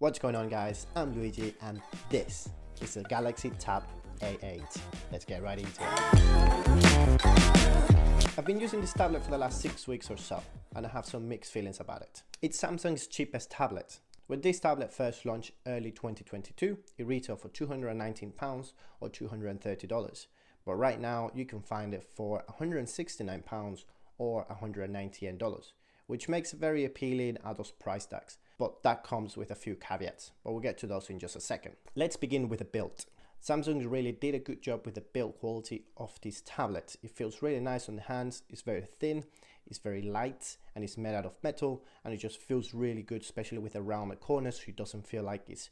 What's going on, guys? I'm Luigi and this is the Galaxy Tab A8. Let's get right into it. I've been using this tablet for the last 6 weeks or so and I have some mixed feelings about it. It's Samsung's cheapest tablet. When this tablet first launched early 2022, it retailed for £219 or $230. But right now you can find it for £169 or $190, which makes it very appealing at those price tags. But that comes with a few caveats, but we'll get to those in just a second. Let's begin with the build. Samsung really did a good job with the build quality of this tablet. It feels really nice on the hands, it's very thin, it's very light, and it's made out of metal, and it just feels really good, especially with the rounded corners, so it doesn't feel like it's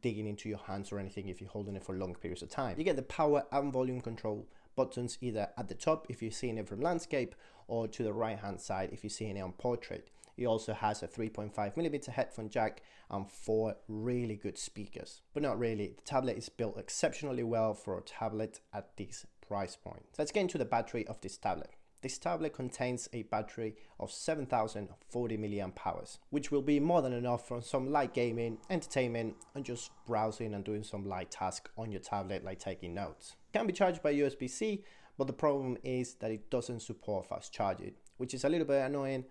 digging into your hands or anything if you're holding it for long periods of time. You get the power and volume control buttons either at the top if you're seeing it from landscape, or to the right hand side if you're seeing it on portrait. It also has a 3.5mm headphone jack and 4 really good speakers. But not really, the tablet is built exceptionally well for a tablet at this price point. Let's get into the battery of this tablet. This tablet contains a battery of 7040 mAh, which will be more than enough for some light gaming, entertainment, and just browsing and doing some light tasks on your tablet like taking notes. It can be charged by USB-C, but the problem is that it doesn't support fast charging, which is a little bit annoying,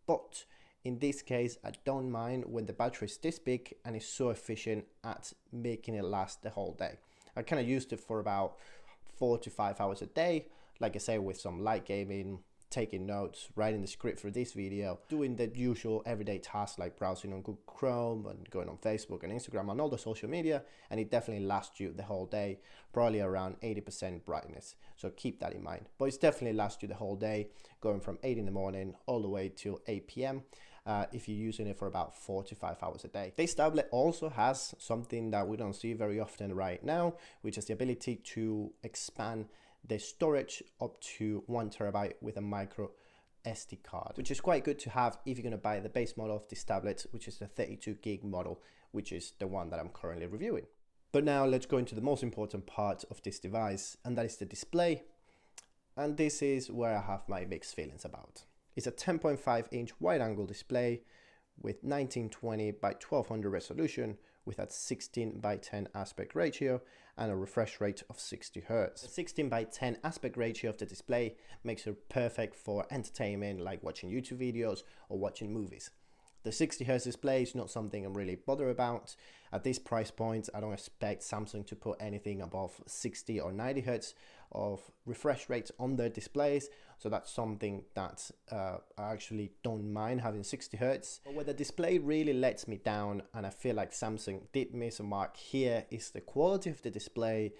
but in this case, I don't mind when the battery is this big and is so efficient at making it last the whole day. I kind of used it for about 4 to 5 hours a day, like I say, with some light gaming, taking notes, writing the script for this video, doing the usual everyday tasks like browsing on Google Chrome and going on Facebook and Instagram and all the social media, and it definitely lasts you the whole day, probably around 80% brightness, so keep that in mind. But it's definitely lasts you the whole day, going from 8 in the morning all the way till 8 p.m. If you're using it for about 4 to 5 hours a day. This tablet also has something that we don't see very often right now, which is the ability to expand the storage up to 1 terabyte with a micro SD card, which is quite good to have if you're going to buy the base model of this tablet, which is the 32 gig model, which is the one that I'm currently reviewing. But now let's go into the most important part of this device, and that is the display. And this is where I have my mixed feelings about. It's a 10.5 inch wide angle display with 1920 by 1200 resolution with a 16 by 10 aspect ratio and a refresh rate of 60 Hz. The 16 by 10 aspect ratio of the display makes it perfect for entertainment like watching YouTube videos or watching movies. The 60 Hz display is not something I'm really bothered about. At this price point, I don't expect Samsung to put anything above 60 or 90 Hz of refresh rates on their displays. So that's something that I actually don't mind having 60 Hz. But where the display really lets me down, and I feel like Samsung did miss a mark here, is the quality of the display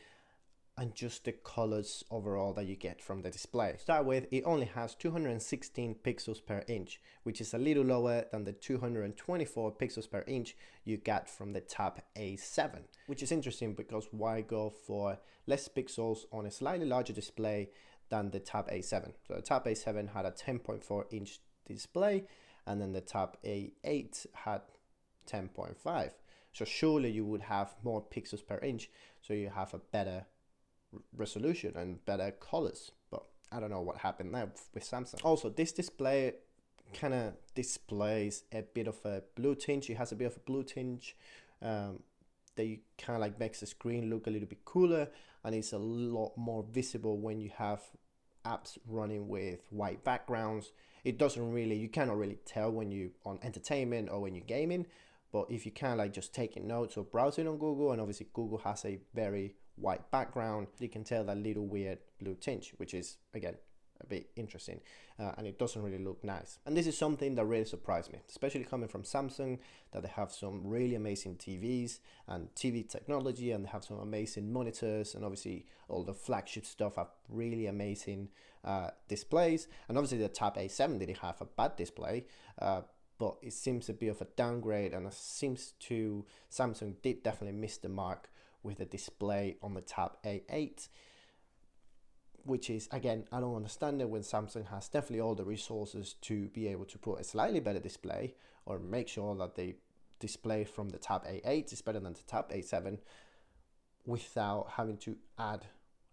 and just the colors overall that you get from the display. To start with, it only has 216 pixels per inch, which is a little lower than the 224 pixels per inch you get from the Tab A7, which is interesting because why go for less pixels on a slightly larger display than the Tab A7? So the Tab A7 had a 10.4 inch display, and then the Tab A8 had 10.5. So surely you would have more pixels per inch, so you have a better resolution and better colors, but I don't know what happened there with Samsung. Also, this display kind of displays a bit of a blue tinge. It has a bit of a blue tinge that kind of like makes the screen look a little bit cooler, and it's a lot more visible when you have apps running with white backgrounds. It doesn't really, you cannot really tell when you on entertainment or when you're gaming, but if you kind of like just taking notes or browsing on Google, and obviously Google has a very white background, you can tell that little weird blue tinge, which is again a bit interesting, and it doesn't really look nice. And this is something that really surprised me, especially coming from Samsung, that they have some really amazing TVs and TV technology, and they have some amazing monitors, and obviously all the flagship stuff have really amazing displays. And obviously the Tab A7 didn't have a bad display, but it seems a bit of a downgrade, and it seems to Samsung did definitely miss the mark with the display on the Tab A8, which is, again, I don't understand it when Samsung has definitely all the resources to be able to put a slightly better display or make sure that the display from the Tab A8 is better than the Tab A7 without having to add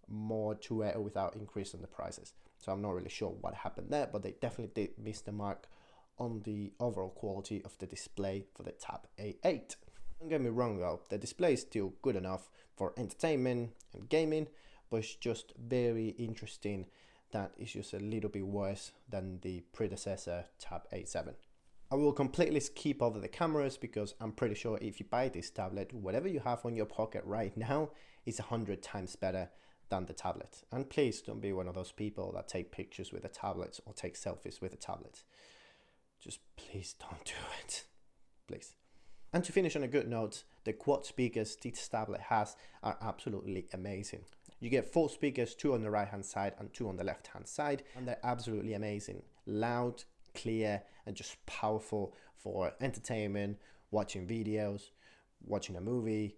more to it or without increasing the prices. So I'm not really sure what happened there, but they definitely did miss the mark on the overall quality of the display for the Tab A8. Don't get me wrong though, the display is still good enough for entertainment and gaming, but it's just very interesting that it's just a little bit worse than the predecessor Tab A7. I will completely skip over the cameras because I'm pretty sure if you buy this tablet, whatever you have on your pocket right now is 100 times better than the tablet. And please don't be one of those people that take pictures with the tablets or take selfies with the tablet. Just please don't do it, please. And to finish on a good note, the quad speakers this tablet has are absolutely amazing. You get 4 speakers, 2 on the right hand side and 2 on the left hand side, and they're absolutely amazing. Loud, clear, and just powerful for entertainment, watching videos, watching a movie,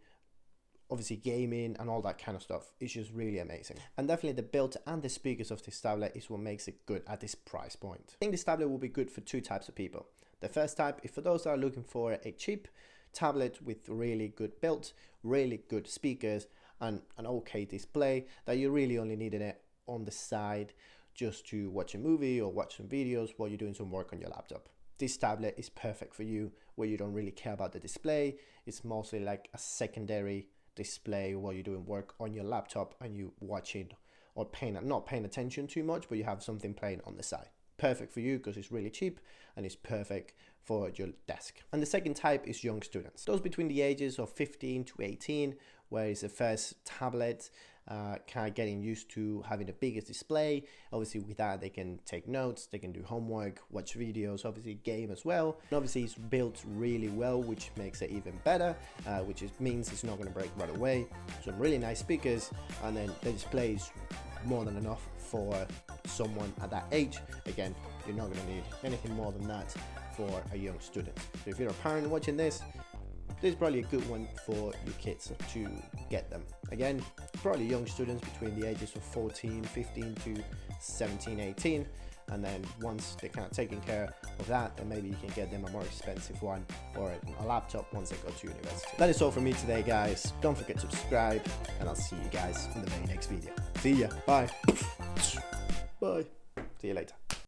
obviously gaming and all that kind of stuff. It's just really amazing. And definitely the build and the speakers of this tablet is what makes it good at this price point. I think this tablet will be good for 2 types of people. The first type is for those that are looking for a cheap tablet with really good build, really good speakers, and an okay display that you really only needed it on the side just to watch a movie or watch some videos while you're doing some work on your laptop. This tablet is perfect for you where you don't really care about the display. It's mostly like a secondary display while you're doing work on your laptop and you watching or not paying attention too much, but you have something playing on the side. Perfect for you because it's really cheap and it's perfect for your desk. And the second type is young students, those between the ages of 15 to 18, where it's the first tablet, kind of getting used to having the biggest display. Obviously with that they can take notes, they can do homework, watch videos, obviously game as well. And obviously it's built really well, which makes it even better, which means it's not going to break right away. Some really nice speakers, and then the display is more than enough for someone at that age. Again, you're not going to need anything more than that for a young student. So if you're a parent watching this is probably a good one for your kids to get them. Again, probably young students between the ages of 15 to 17, 18. And then once they're kind of taking care of that, then maybe you can get them a more expensive one or a laptop once they go to university. That is all from me today, guys. Don't forget to subscribe, and I'll see you guys in the very next video. See ya. Bye. Bye. See you later.